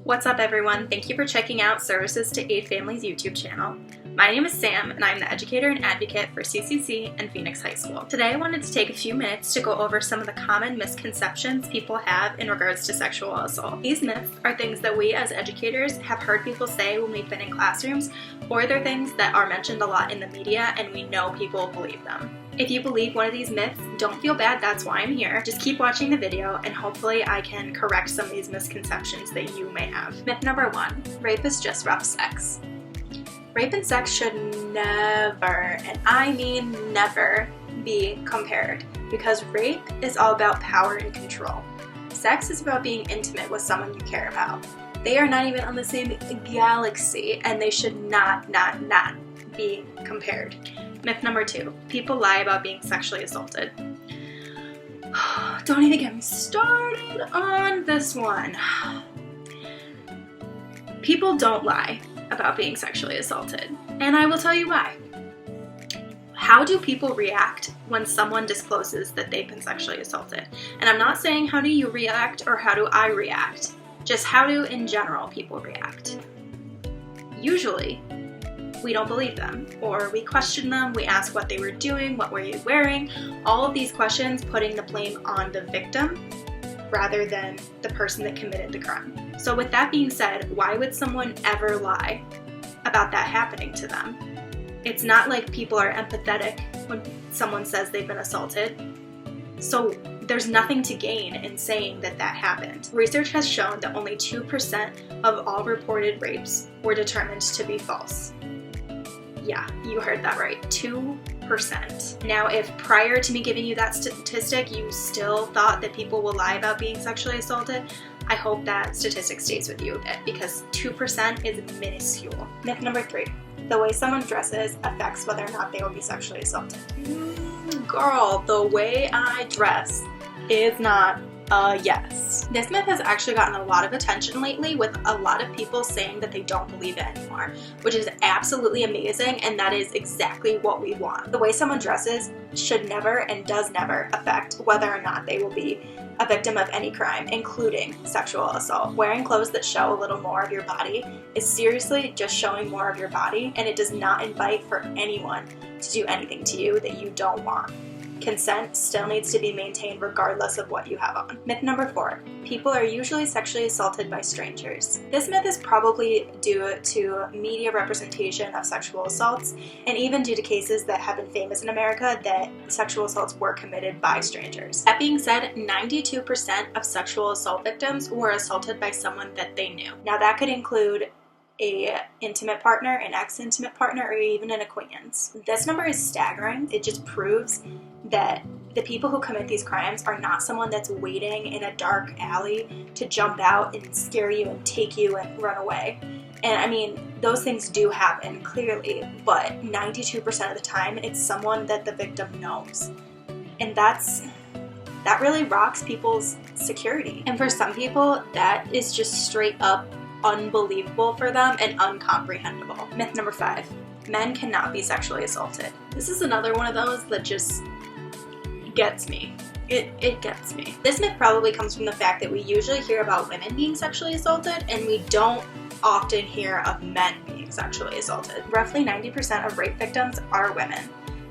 What's up everyone? Thank you for checking out Services to Aid Families YouTube channel. My name is Sam and I'm the educator and advocate for CCC and Phoenix High School. Today I wanted to take a few minutes to go over some of the common misconceptions people have in regards to sexual assault. These myths are things that we as educators have heard people say when we've been in classrooms, or they're things that are mentioned a lot in the media and we know people believe them. If you believe one of these myths, don't feel bad, that's why I'm here. Just keep watching the video and hopefully I can correct some of these misconceptions that you may have. Myth number 1, rape is just rough sex. Rape and sex should never, and I mean never, be compared because rape is all about power and control. Sex is about being intimate with someone you care about. They are not even on the same galaxy and they should not be compared. Myth number 2, people lie about being sexually assaulted. Don't even get me started on this one. People don't lie about being sexually assaulted, and I will tell you why. How do people react when someone discloses that they've been sexually assaulted? And I'm not saying how do you react or how do I react, just how do in general people react. Usually, we don't believe them, or we question them, we ask what they were doing, what were you wearing, all of these questions putting the blame on the victim rather than the person that committed the crime. So with that being said, why would someone ever lie about that happening to them? It's not like people are empathetic when someone says they've been assaulted, so there's nothing to gain in saying that that happened. Research has shown that only 2% of all reported rapes were determined to be false. Yeah, you heard that right, 2%. Now, if prior to me giving you that statistic, you still thought that people will lie about being sexually assaulted, I hope that statistic stays with you a bit because 2% is minuscule. Myth number 3, the way someone dresses affects whether or not they will be sexually assaulted. Girl, the way I dress is not a yes. This myth has actually gotten a lot of attention lately with a lot of people saying that they don't believe it anymore, which is absolutely amazing and that is exactly what we want. The way someone dresses should never and does never affect whether or not they will be a victim of any crime, including sexual assault. Wearing clothes that show a little more of your body is seriously just showing more of your body, and it does not invite for anyone to do anything to you that you don't want. Consent still needs to be maintained regardless of what you have on. Myth number 4, people are usually sexually assaulted by strangers. This myth is probably due to media representation of sexual assaults and even due to cases that have been famous in America that sexual assaults were committed by strangers. That being said, 92% of sexual assault victims were assaulted by someone that they knew. Now that could include an intimate partner, an ex-intimate partner, or even an acquaintance. This number is staggering. It just proves that the people who commit these crimes are not someone that's waiting in a dark alley to jump out and scare you and take you and run away. And I mean, those things do happen, clearly, but 92% of the time, it's someone that the victim knows. And that really rocks people's security. And for some people, that is just straight up unbelievable for them and uncomprehendable. Myth number 5, men cannot be sexually assaulted. This is another one of those that just gets me. It gets me. This myth probably comes from the fact that we usually hear about women being sexually assaulted and we don't often hear of men being sexually assaulted. Roughly 90% of rape victims are women.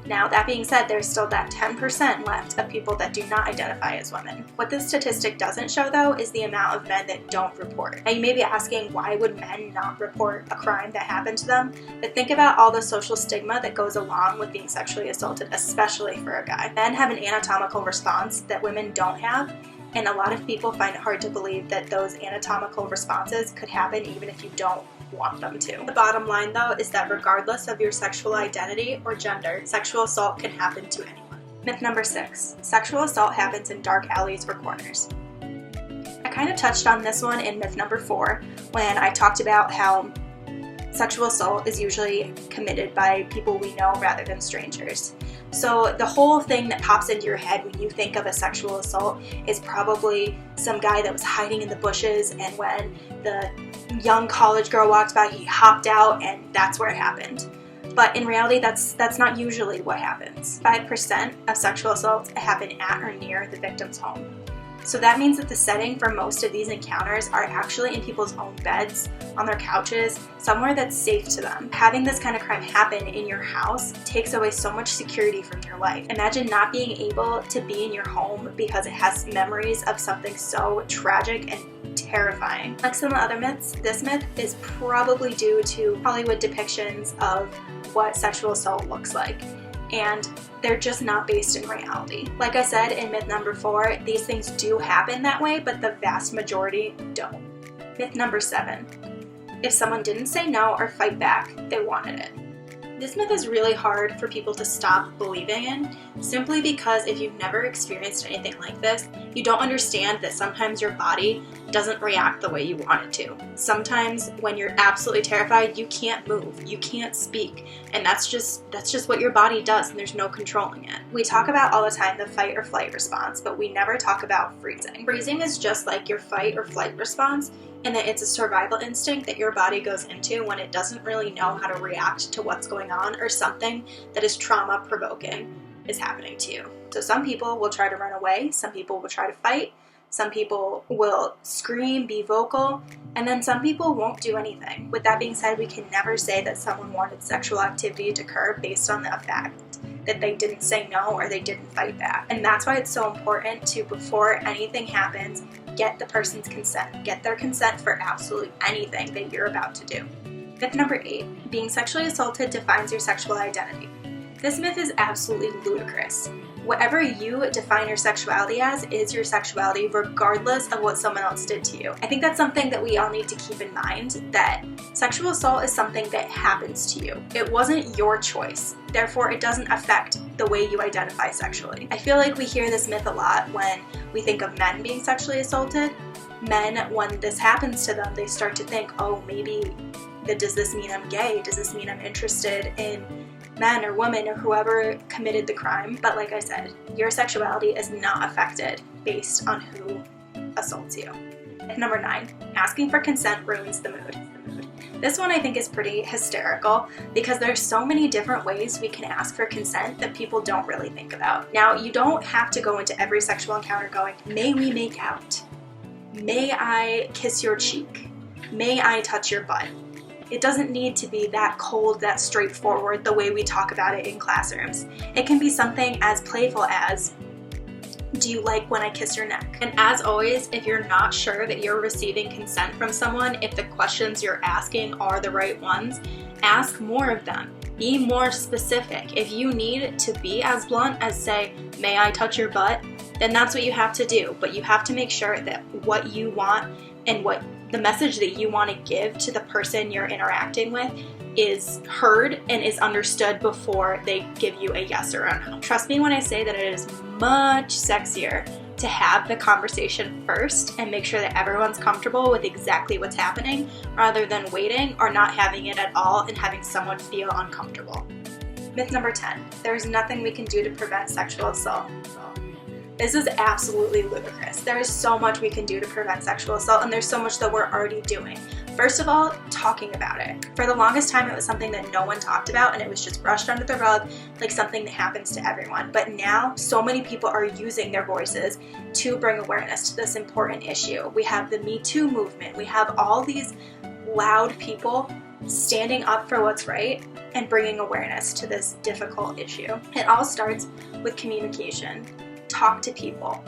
Now, that being said, there's still that 10% left of people that do not identify as women. What this statistic doesn't show, though, is the amount of men that don't report. Now, you may be asking, why would men not report a crime that happened to them? But think about all the social stigma that goes along with being sexually assaulted, especially for a guy. Men have an anatomical response that women don't have, and a lot of people find it hard to believe that those anatomical responses could happen even if you don't want them to. The bottom line, though, is that regardless of your sexual identity or gender, sexual assault can happen to anyone. Myth number 6, sexual assault happens in dark alleys or corners. I kind of touched on this one in myth number 4 when I talked about how sexual assault is usually committed by people we know rather than strangers. So the whole thing that pops into your head when you think of a sexual assault is probably some guy that was hiding in the bushes, and when the young college girl walked by, he hopped out and that's where it happened. But in reality, that's not usually what happens. 5% of sexual assaults happen at or near the victim's home. So that means that the setting for most of these encounters are actually in people's own beds, on their couches, somewhere that's safe to them. Having this kind of crime happen in your house takes away so much security from your life. Imagine not being able to be in your home because it has memories of something so tragic and terrifying. Like some of the other myths, this myth is probably due to Hollywood depictions of what sexual assault looks like. And they're just not based in reality. Like I said in myth number 4, these things do happen that way, but the vast majority don't. Myth number 7. If someone didn't say no or fight back, they wanted it. This myth is really hard for people to stop believing in, simply because if you've never experienced anything like this, you don't understand that sometimes your body doesn't react the way you want it to. Sometimes when you're absolutely terrified, you can't move, you can't speak, and that's just what your body does, and there's no controlling it. We talk about all the time the fight or flight response, but we never talk about freezing. Freezing is just like your fight or flight response, and that it's a survival instinct that your body goes into when it doesn't really know how to react to what's going on or something that is trauma-provoking is happening to you. So some people will try to run away, some people will try to fight, some people will scream, be vocal, and then some people won't do anything. With that being said, we can never say that someone wanted sexual activity to occur based on the fact that they didn't say no or they didn't fight back. And that's why it's so important to, before anything happens, get the person's consent. Get their consent for absolutely anything that you're about to do. Myth number 8, being sexually assaulted defines your sexual identity. This myth is absolutely ludicrous. Whatever you define your sexuality as is your sexuality regardless of what someone else did to you. I think that's something that we all need to keep in mind, that sexual assault is something that happens to you. It wasn't your choice. Therefore, it doesn't affect the way you identify sexually. I feel like we hear this myth a lot when we think of men being sexually assaulted. Men, when this happens to them, they start to think, oh, maybe does this mean I'm gay? Does this mean I'm interested in men or women or whoever committed the crime? But like I said, your sexuality is not affected based on who assaults you. Myth number 9, asking for consent ruins the mood. This one I think is pretty hysterical because there's so many different ways we can ask for consent that people don't really think about. Now, you don't have to go into every sexual encounter going, may we make out? May I kiss your cheek? May I touch your butt? It doesn't need to be that cold, that straightforward, the way we talk about it in classrooms. It can be something as playful as, do you like when I kiss your neck? And as always, if you're not sure that you're receiving consent from someone, if the questions you're asking are the right ones, ask more of them. Be more specific. If you need to be as blunt as say, may I touch your butt? Then that's what you have to do. But you have to make sure that what you want and what the message that you want to give to the person you're interacting with is heard and is understood before they give you a yes or a no. Trust me when I say that it is much sexier to have the conversation first and make sure that everyone's comfortable with exactly what's happening rather than waiting or not having it at all and having someone feel uncomfortable. Myth number 10, there's nothing we can do to prevent sexual assault. This is absolutely ludicrous. There is so much we can do to prevent sexual assault, and there's so much that we're already doing. First of all, talking about it. For the longest time, it was something that no one talked about, and it was just brushed under the rug like something that happens to everyone. But now, so many people are using their voices to bring awareness to this important issue. We have the Me Too movement. We have all these loud people standing up for what's right and bringing awareness to this difficult issue. It all starts with communication. Talk to people.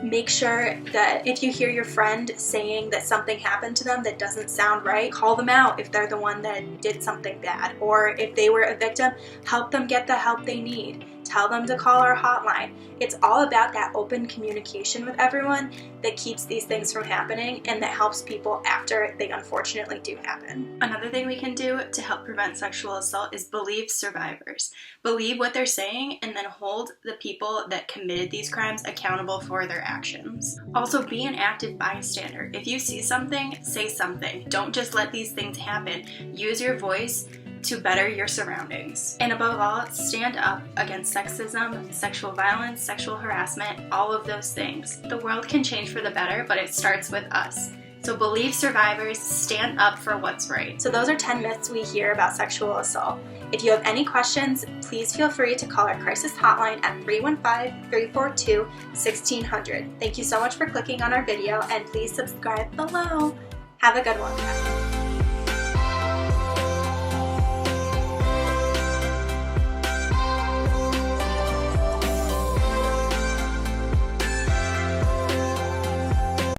Make sure that if you hear your friend saying that something happened to them that doesn't sound right, call them out if they're the one that did something bad. Or if they were a victim, help them get the help they need. Tell them to call our hotline. It's all about that open communication with everyone that keeps these things from happening and that helps people after they unfortunately do happen. Another thing we can do to help prevent sexual assault is believe survivors. Believe what they're saying and then hold the people that committed these crimes accountable for their actions. Also, be an active bystander. If you see something, say something. Don't just let these things happen. Use your voice to better your surroundings. And above all, stand up against sexism, sexual violence, sexual harassment, all of those things. The world can change for the better, but it starts with us. So believe survivors, stand up for what's right. So those are 10 myths we hear about sexual assault. If you have any questions, please feel free to call our crisis hotline at 315-342-1600. Thank you so much for clicking on our video, and please subscribe below. Have a good one, guys.